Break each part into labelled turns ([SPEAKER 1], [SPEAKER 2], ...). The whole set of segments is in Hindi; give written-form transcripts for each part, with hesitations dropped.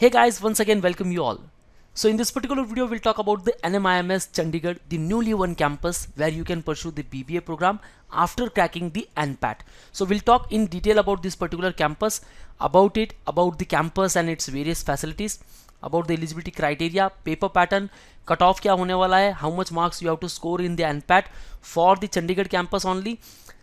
[SPEAKER 1] Hey guys, once again welcome you all. So in this particular video we'll talk about the NMIMS Chandigarh, the newly won campus where you can pursue the BBA program after cracking the NPAT. So we'll talk in detail about this particular campus, about the campus and its various facilities, about the eligibility criteria, paper pattern, cutoff क्या होने वाला है, how much marks you have to score in the NPAT for the Chandigarh campus only,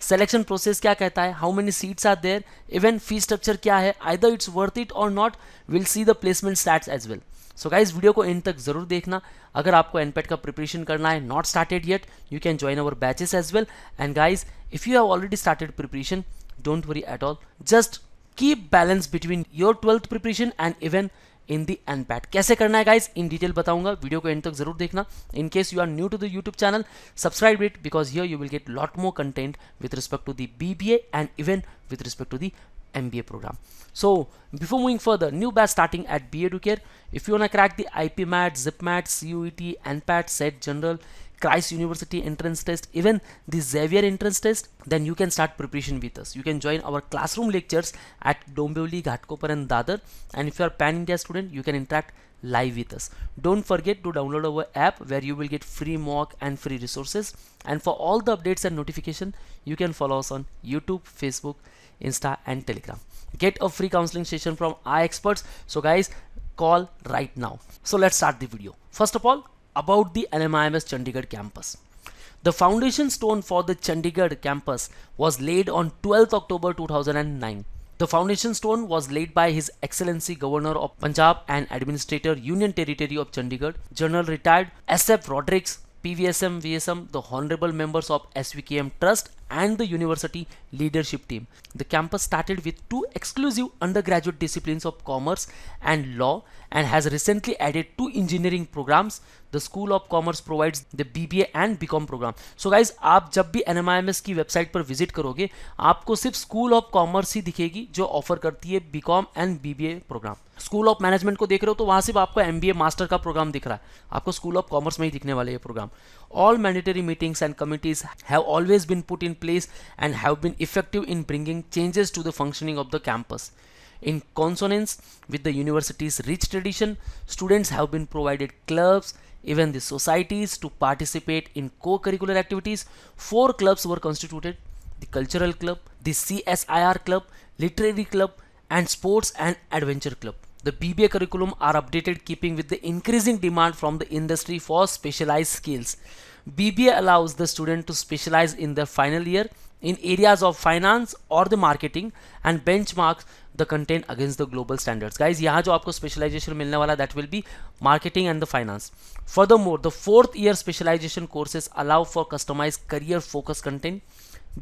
[SPEAKER 1] selection process क्या कहता है, how many seats are there, even fee structure क्या है, आइदर इट्स वर्थ इट और not, will see the placement stats as well. So guys video को एंड तक जरूर देखना. अगर आपको एनपेट का प्रिपरेशन करना है, not started yet, you can join our batches as well. And guys if you have already started preparation, don't worry at all, just keep balance between your 12th preparation and even in the NPAT. कैसे करना है गाइज इन डिटेल बताऊंगा, वीडियो को एंड तक जरूर देखना. In case you are new to the YouTube channel, subscribe it because here you will get lot more content with respect to the BBA and even with respect to the MBA program. So before moving further, new batch starting at BA Educare. If you want to crack the IPMAT, ZipMAT, CUET, NPAT, SET General, Christ University entrance test, even the Xavier entrance test, then you can start preparation with us. You can join our classroom lectures at Dombivli, Ghatkopar and Dadar. And if you are Pan India student, you can interact live with us. Don't forget to download our app where you will get free mock and free resources. And for all the updates and notification, you can follow us on YouTube, Facebook, Insta and Telegram. Get a free counseling session from our experts. So guys, call right now. So let's start the video. First of all, about the NMIMS Chandigarh campus. The foundation stone for the Chandigarh campus was laid on 12th October 2009. The foundation stone was laid by His Excellency Governor of Punjab and Administrator Union Territory of Chandigarh, General Retired SF Rodericks, PVSM, VSM, the honorable members of SVKM Trust and the university leadership team. The campus started with 2 exclusive undergraduate disciplines of commerce and law and has recently added 2 engineering programs. The School of Commerce provides the BBA and BCom program. So guys, आप जब भी NMIMS की वेबसाइट पर विजिट करोगे, आपको सिर्फ स्कूल ऑफ कॉमर्स ही दिखेगी जो ऑफर करती है BCom and BBA programme. School of management को देख रहे हो तो वहां सिर्फ आपको MBA मास्टर का प्रोग्राम दिख रहा है, आपको स्कूल ऑफ कॉमर्स में ही दिखने वाले ये programme. All mandatory meetings and committees have always been put in place and have been effective in bringing changes to the functioning of the campus. In consonance with the university's rich tradition, students have been provided clubs, even the societies, to participate in co-curricular activities. 4 clubs were constituted: the Cultural Club, the CSIR Club, Literary Club, and Sports and Adventure Club. The BBA curriculum are updated keeping with the increasing demand from the industry for specialized skills. BBA allows the student to specialize in their final year in areas of finance or the marketing and benchmarks the content against the global standards. Guys, यहाँ जो आपको specialization मिलने वाला, that will be marketing and the finance. Furthermore, the 4th year specialization courses allow for customized career focused content.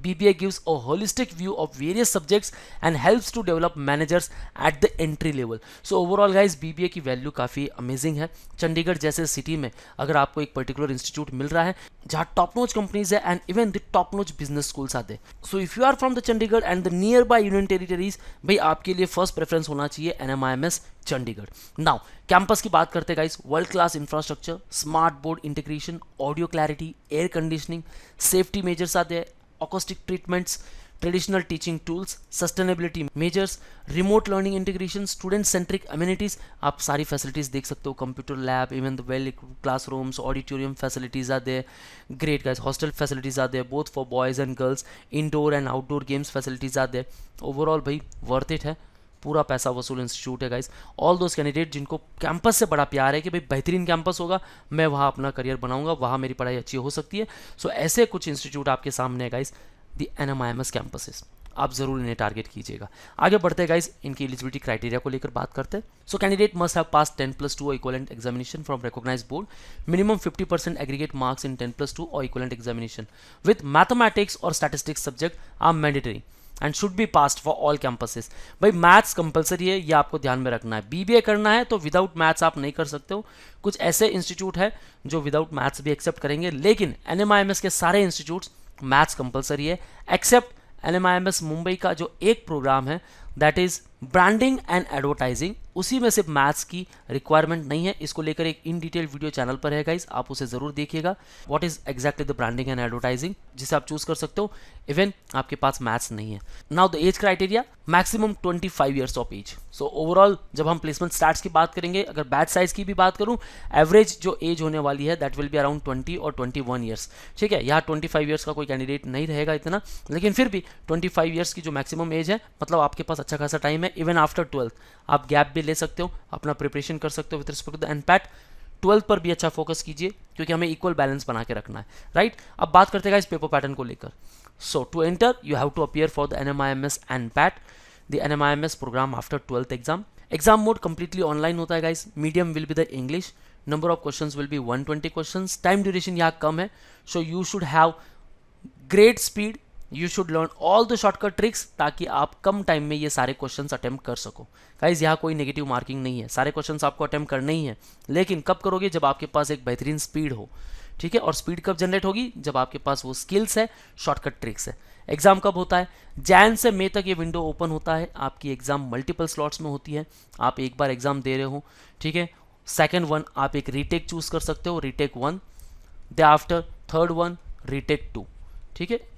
[SPEAKER 1] BBA gives a holistic view of various subjects and helps to develop managers at the entry level. So overall guys, BBA की वैल्यू काफ़ी अमेजिंग है. चंडीगढ़ जैसे सिटी में अगर आपको एक पर्टिकुलर इंस्टीट्यूट मिल रहा है जहाँ टॉप नोच कंपनीज है and even the top notch business schools आते हैं, so if you are from the Chandigarh and the nearby union territories, भाई आपके लिए फर्स्ट प्रेफरेंस होना चाहिए NMIMS चंडीगढ़. नाउ कैंपस की बात करते हैं guys. World class infrastructure, smart board integration, audio clarity, air conditioning, safety measures आते हैं, acoustic treatments, traditional teaching tools, sustainability measures, remote learning integration, student centric amenities. आप सारी facilities देख सकते हो, computer lab, even the well equipped classrooms, auditorium facilities are there. Great guys, hostel facilities are there both for boys and girls, indoor and outdoor games facilities are there. Overall भाई worth it है, पूरा पैसा वसूल इंस्टीट्यूट है गाइस. ऑल दोज कैंडिडेट जिनको कैंपस से बड़ा प्यार है कि भाई बेहतरीन कैंपस होगा, मैं वहाँ अपना करियर बनाऊंगा, वहाँ मेरी पढ़ाई अच्छी हो सकती है. सो ऐसे कुछ इंस्टीट्यूट आपके सामने है गाइस, द NMIMS कैंपसेस. आप जरूर इन्हें टारगेट कीजिएगा. आगे बढ़ते हैं गाइस, इनकी एलिजिबिलिटी क्राइटेरिया को लेकर बात करते हैं. So candidate must have pass 10+2 equivalent examination from recognised board, minimum 50% aggregate marks in 10+2 और इक्विवेलेंट एग्जामिनेशन विद मैथमेटिक्स और statistics subject are mandatory and should be passed for all campuses. भाई मैथ्स कंपलसरी है, ये आपको ध्यान में रखना है. BBA करना है तो विदाउट मैथ्स आप नहीं कर सकते हो. कुछ ऐसे इंस्टीट्यूट है जो विदाउट मैथ्स भी एक्सेप्ट करेंगे, लेकिन NMIMS के सारे इंस्टीट्यूट्स मैथ्स कंपलसरी है, एक्सेप्ट NMIMS मुंबई का जो एक प्रोग्राम है, that is branding and advertising, उसी में सिर्फ मैथ्स की रिक्वायरमेंट नहीं है, इसको लेकर एक इन डिटेल वीडियो चैनल पर है गाइस, आप उसे जरूर देखिएगा। What is exactly the branding and advertising, जिसे आप चूज कर सकते हो इवन आपके पास मैथ्स नहीं है। Now the age criteria, maximum 25 years of age. So overall जब हम प्लेसमेंट स्टार्ट्स की बात करेंगे, अगर बैच साइज की भी बात करूं, एवरेज जो एज होने वाली है दैट विल बी अराउंड 20 और 21 ईयर्स। ठीक है, यहाँ 25 ईयर्स का कोई कैंडिडेट नहीं रहेगा इतना, लेकिन फिर भी 25 ईयर्स की जो मैक्सिमम एज है, मतलब आपके पास अच्छा खासा टाइम है। इवन आफ्टर 12th आप गैप भी ले सकते हो, अपना प्रिपरेशन कर सकते हो with respect to the NPAT. 12th पर भी अच्छा फोकस कीजिए, क्योंकि हमें इक्वल बैलेंस बना के रखना है, राइट। अब बात करते हैं इस पेपर पैटर्न को लेकर। So to enter you have to appear for the NMIMS NPAT, the NMIMS programme after 12th exam. Exam mode completely online होता है guys. Medium will be the English, number of questions will be 120 questions. Time duration यहाँ कम है, so you should have great speed, you should learn all the shortcut tricks, ताकि आप कम टाइम में ये सारे क्वेश्चंस अटेम्प्ट कर सको। गाइस यहाँ कोई नेगेटिव मार्किंग नहीं है, सारे क्वेश्चंस आपको अटेम्प्ट करने ही है, लेकिन कब करोगे, जब आपके पास एक बेहतरीन स्पीड हो। ठीक है, और स्पीड कब जनरेट होगी, जब आपके पास वो स्किल्स है, शॉर्टकट ट्रिक्स है। एग्जाम कब होता है, जैन से मई तक ये विंडो ओपन होता है। आपकी एग्जाम मल्टीपल स्लॉट्स में होती है, आप एक बार एग्जाम दे रहे हो, ठीक है। सेकेंड वन आप एक रीटेक चूज कर सकते हो, रीटेक 1, दे आफ्टर थर्ड वन रीटेक 2। ठीक है,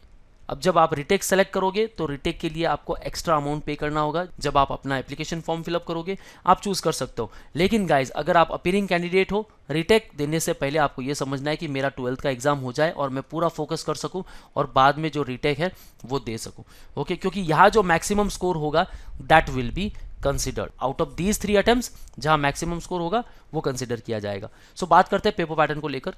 [SPEAKER 1] अब जब आप रिटेक सेलेक्ट करोगे तो रिटेक के लिए आपको एक्स्ट्रा अमाउंट पे करना होगा। जब आप अपना एप्लीकेशन फॉर्म फिलअप करोगे आप चूज कर सकते हो, लेकिन गाइज अगर आप अपीयरिंग कैंडिडेट हो, रिटेक देने से पहले आपको यह समझना है कि मेरा 12th का एग्जाम हो जाए और मैं पूरा फोकस कर सकूं और बाद में जो रिटेक है वो दे सकूं। ओके, क्योंकि यहाँ जो मैक्सिमम स्कोर होगा that will be considered out of these 3 attempts, जहां मैक्सिमम स्कोर होगा वो कंसिडर किया जाएगा। सो बात करते हैं पेपर पैटर्न को लेकर।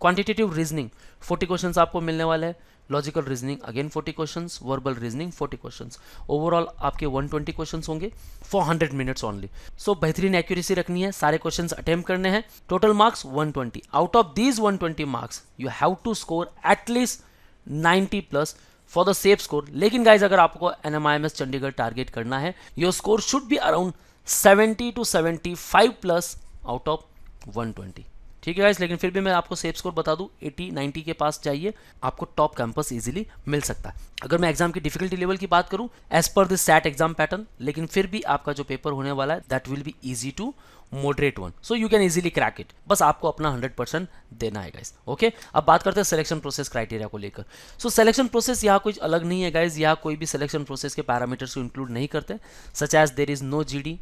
[SPEAKER 1] क्वांटिटेटिव रीजनिंग 40 क्वेश्चंस आपको मिलने वाले हैं, logical reasoning again 40 questions, verbal reasoning 40 questions. Overall आपके 120 क्वेश्चंस होंगे फॉर 100 मिनट्स ओनली। सो बेहतरीन एक्यूरेसी रखनी है, सारे क्वेश्चंस अटेम्प्ट करने हैं। Total marks 120। Out of these 120 marks you have to score at least 90 plus for the safe score. लेकिन गाइज अगर आपको NMIMS चंडीगढ़ टारगेट करना है, your score should be around 70 to 75 plus out of 120। ठीक है गाइस, लेकिन फिर भी मैं आपको सेफ स्कोर बता दूं, 80-90 के पास चाहिए, आपको टॉप कैंपस इजीली मिल सकता है। अगर मैं एग्जाम की डिफिकल्टी लेवल की बात करूं as per this set exam pattern, लेकिन फिर भी आपका जो पेपर होने वाला है that will be easy to moderate one, so you can easily crack it. बस आपको अपना 100% देना है गाइस। ओके, अब बात करते हैं सिलेक्शन प्रोसेस क्राइटेरिया को लेकर। सो सिलेक्शन प्रोसेस यहाँ कुछ अलग नहीं है गाइस, यहाँ कोई भी सिलेक्शन प्रोसेस के पैरामीटर्स को इंक्लूड नहीं करते, such as there is no GD,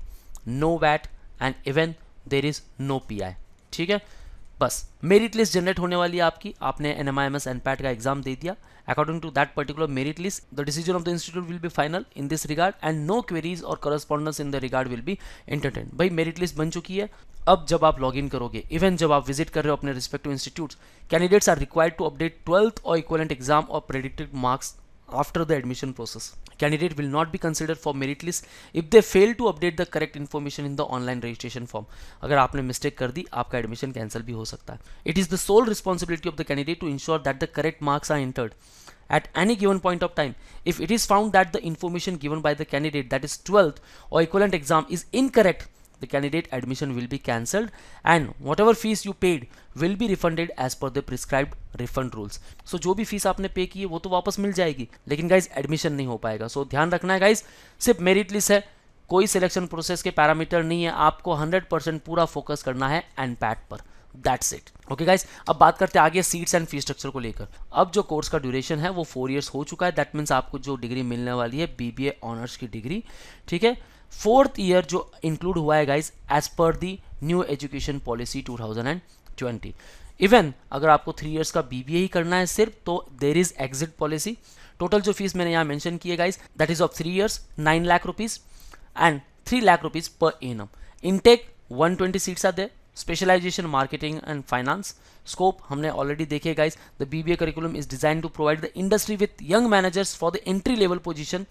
[SPEAKER 1] no वैट and even there is no PI। ठीक है, बस मेरिट लिस्ट जनरेट होने वाली है आपकी, आपने NMIMS एनपैट का एग्जाम दे दिया। According to that particular merit list the decision of the institute will be final in this regard and no queries or correspondence in the regard will be entertain. भाई मेरिट लिस्ट बन चुकी है, अब जब आप लॉग इन करोगे, इवन जब आप विजिट कर रहे हो अपने respective institutes, candidates are required to update 12th और इक्विवेलेंट एग्जाम और predicted marks after the admission process. Candidate will not be considered for merit list if they fail to update the correct information in the online registration form. अगर आपने मिस्टेक कर दी, आपका एडमिशन कैंसिल भी हो सकता है। It is the sole responsibility of the candidate to ensure that the correct marks are entered at any given point of time. If it is found that the information given by the candidate, that is 12th or equivalent exam, is incorrect, the candidate admission will be cancelled and whatever fees you paid will be refunded as per the prescribed refund rules. So जो भी फीस आपने पे की है वो तो वापस मिल जाएगी, लेकिन गाइज एडमिशन नहीं हो पाएगा। सो ध्यान रखना है गाइज, सिर्फ मेरिट लिस्ट है, कोई सिलेक्शन प्रोसेस के पैरामीटर नहीं है, आपको 100% पूरा फोकस करना है एनपैट पर, दैट्स इट। ओके गाइज, अब बात करते हैं आगे सीट्स एंड फी स्ट्रक्चर को लेकर। अब जो कोर्स का ड्यूरेशन है वो 4 इयर्स हो चुका है, दैट मीन्स आपको जो डिग्री मिलने वाली है BBA ऑनर्स की डिग्री, ठीक है। 4th ईयर जो इंक्लूड हुआ है गाइज एज पर the new education policy 2020। Even अगर आपको 3 इयर्स का BBA ही करना है सिर्फ, तो there is exit policy. Total जो फीस मैंने यहाँ मेंशन की है guys that is of 3 years 9 lakh rupees and 3 lakh rupees per annum. Intake 120 seats are there. Specialisation marketing and finance scope हमने ऑलरेडी देखे guys. The BBA curriculum is design to provide the industry with young managers for the entry level position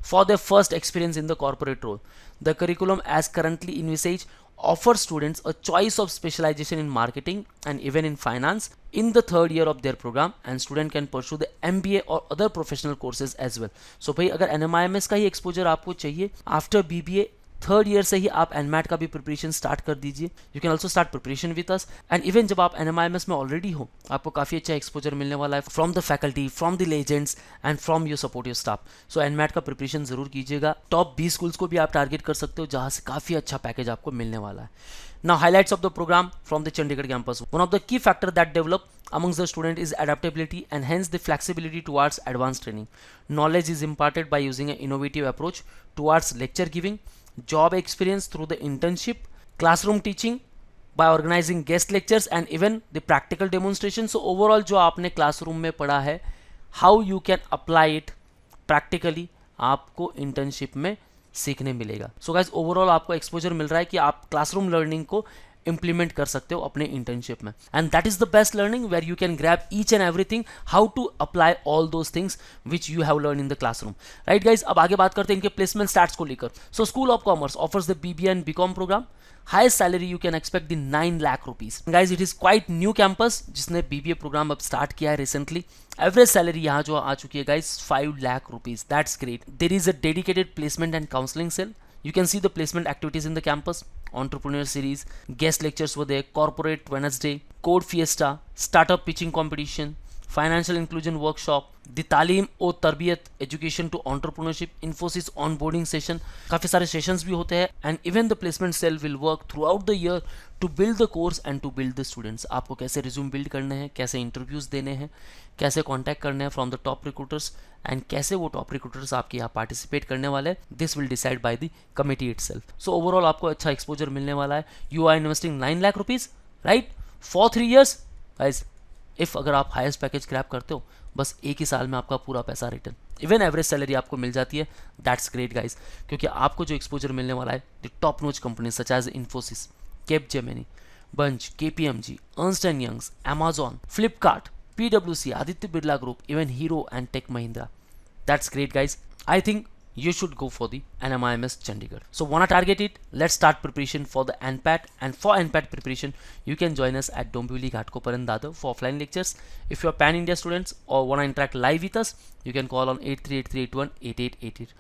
[SPEAKER 1] for their first experience in the corporate role. The curriculum as currently envisaged offers students a choice of specialization in marketing and even in finance in the 3rd year of their program, and student can pursue the MBA or other professional courses as well. So भाई अगर NMIMS का ही exposure आपको चाहिए after BBA, थर्ड ईयर से ही आप एनमैट का भी प्रिपरेशन स्टार्ट कर दीजिए. You can also start preparation with us. And even जब आप NMIMS में ऑलरेडी हो, आपको काफ़ी अच्छा एक्सपोजर मिलने वाला है from the faculty, from the legends and from your supportive staff. So NMAT का प्रिपरेशन जरूर कीजिएगा. टॉप 20 स्कूल्स को भी आप टारगेट कर सकते हो जहाँ से काफ़ी अच्छा पैकेज आपको मिलने वाला है. Now highlights of the program from the Chandigarh campus. One of the key factors that develop amongst the student is adaptability and hence the flexibility towards advanced training. Knowledge is imparted by using an innovative approach towards lecture giving, job experience through the internship, classroom teaching by organizing guest lectures and even the practical demonstration. So overall जो आपने classroom में पढ़ा है, how you can apply it practically आपको internship में सीखने मिलेगा. सो गाइज ओवरऑल आपको एक्सपोजर मिल रहा है कि आप क्लासरूम लर्निंग को इंप्लीमेंट कर सकते हो अपने इंटर्नशिप में. And that is the best learning where you can grab each and everything, how to apply all those things which you have learn in the classroom. Right guys, अब आगे बात करते हैं इनके प्लेसमेंट स्टैट्स को लेकर. So school of commerce offers the BBA and BCom programme. Highest salary you can expect the 9 lakh rupees. Guys it is quite new campus जिसने BBA प्रोग्राम अब स्टार्ट किया है रिसेंटली. एवरेज सैलरी यहाँ जो आ चुकी है guys 5 lakh rupees. That's great. There is a dedicated placement and counselling cell. You can see the placement activities in the campus, entrepreneur series, guest lectures were there, corporate Wednesday, code fiesta, startup pitching competition, financial inclusion workshop, the तालीम और तरबियत education to entrepreneurship, Infosys onboarding session, काफ़ी सारे सेशंस भी होते हैं. And even the placement cell will work throughout the year to build the course and to build the students. आपको कैसे रिज्यूम बिल्ड करने हैं, कैसे इंटरव्यूज देने हैं, कैसे कॉन्टैक्ट करने हैं from the top recruiters and कैसे वो टॉप रिक्रूटर्स आपके यहाँ पार्टिसिपेट करने वाले हैं, this will decide by the committee itself. So overall आपको अच्छा एक्सपोजर मिलने वाला है. You are investing 9 lakh rupees right for 3 years. Guys if अगर आप हाईएस्ट पैकेज क्रैप करते हो, बस एक ही साल में आपका पूरा पैसा रिटर्न, इवन एवरेज सैलरी आपको मिल जाती है. दैट्स ग्रेट गाइस, क्योंकि आपको जो एक्सपोजर मिलने वाला है the top notch company such as Infosys, Capgemini, bunch, KPMG, Ernst and Youngs, Amazon, Flipkart, PwC, Aditya Birla Group, even Hero and Tech Mahindra. That's great guys. I think you should go for the NMIMS Chandigarh. So wanna target it? Let's start preparation for the NPAT, and for NPAT preparation you can join us at Dombivli Ghatkoparan Dadar for offline lectures. If you are Pan India students or wanna interact live with us, you can call on 8383818888.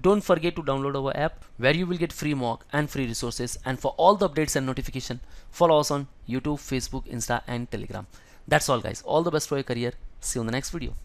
[SPEAKER 1] Don't forget to download our app where you will get free mock and free resources, and for all the updates and notification follow us on YouTube, Facebook, Insta and Telegram. That's all guys. All the best for your career. See you in the next video.